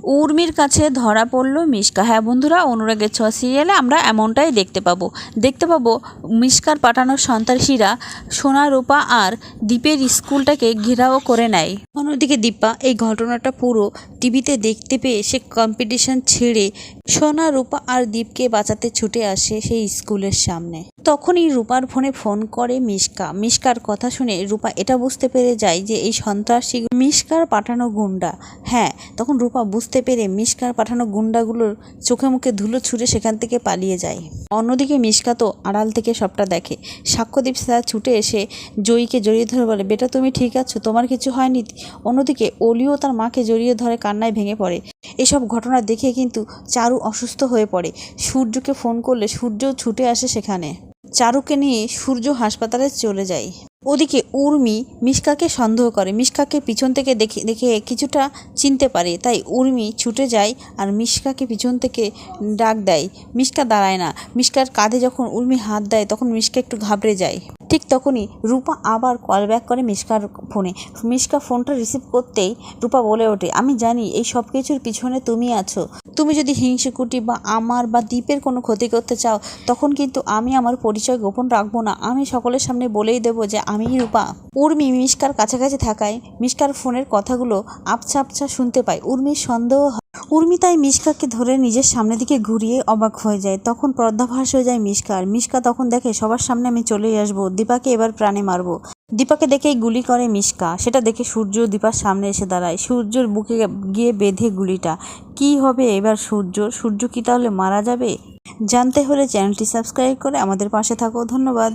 উর্মির কাছে ধরা পড়ল মিশকা। হ্যাঁ বন্ধুরা, অনুরাগের ছোঁয়া সিরিয়ালে আমরা এমনটাই দেখতে পাবো মিশকার পাঠানো সন্ত্রাসীরা সোনা, রূপা আর দীপের স্কুলটাকে ঘেরাও করে নেয়। অন্যদিকে দীপা এই ঘটনাটা পুরো টিভিতে দেখতে পেয়ে সে কম্পিটিশন ছেড়ে সোনা, রূপা আর দীপকে বাঁচাতে ছুটে আসে সেই স্কুলের সামনে। তখনই রূপার ফোনে ফোন করে মিশকার কথা শুনে রূপা এটা বুঝতে পেরে যায় যে এই সন্ত্রাসী মিশকার পাঠানো গুন্ডা। হ্যাঁ, তখন রূপা বুঝতে পেরে মিশকার পাঠানো গুন্ডাগুলোর চোখে মুখে ধুলো ছুঁড়ে সেখান থেকে পালিয়ে যায়। অন্যদিকে মিশকা তো আড়াল থেকে সবটা দেখে। সাক্ষ্যদীপ স্যার ছুটে এসে জয়ীকে জড়িয়ে ধরে বলে, বেটা তুমি ঠিক আছো, তোমার কিছু হয়নি? অন্যদিকে অলিও তার মাকে জড়িয়ে ধরে কান্নায় ভেঙে পড়ে। এসব ঘটনা দেখে কিন্তু চারু অসুস্থ হয়ে পড়ে। সূর্যকে ফোন করলে সূর্যও ছুটে আসে সেখানে। চারুকে নিয়ে সূর্য হাসপাতালে চলে যায়। ওদিকে উর্মি মিশকাকে সন্দেহ করে, মিশকাকে পিছন থেকে দেখে কিছুটা চিনতে পারে, তাই উর্মি ছুটে যায় আর মিশকাকে পিছন থেকে ডাক দেয়। মিশকা দাঁড়ায় না। মিশকার কাঁধে যখন উর্মি হাত দেয় তখন মিশকা একটু ঘাবড়ে যায়। ঠিক তখনই রূপা আবার কল ব্যাক করে মিশকার ফোনে। মিশকা ফোনটা রিসিভ করতেই রূপা বলে ওঠে, আমি জানি এই সব কিছুর পিছনে তুমি আছো। তুমি যদি হিংসুকুটি বা আমার বা দীপের কোনো ক্ষতি করতে চাও তখন কিন্তু আমি আমার পরিচয় গোপন রাখবো না। আমি সকলের সামনে বলেই দেবো যে আমি রূপা। উর্মি মিশকার কাছাকাছি থাকায় মিশকার ফোনের কথাগুলো আবছা আবছা শুনতে পায়। উর্মির সন্দেহ হয়। উর্মি তাই মিশকাকে ধরে নিজের সামনের দিকে ঘুরিয়ে অবাক হয়ে যায়। তখন পর্দাফাঁস হয়ে যায় মিশকা তখন দেখে সবার সামনে আমি চলেই আসবো, দীপাকে এবার প্রাণে মারবো। দীপাকে দেখেই গুলি করে মিশকা। সেটা দেখে সূর্য দীপার সামনে এসে দাঁড়ায়। সূর্যর বুকে গিয়ে বেঁধে গুলিটা। কি হবে এবার সূর্য কি তাহলে মারা যাবে? জানতে হলে চ্যানেলটি সাবস্ক্রাইব করে আমাদের পাশে থাকো। ধন্যবাদ।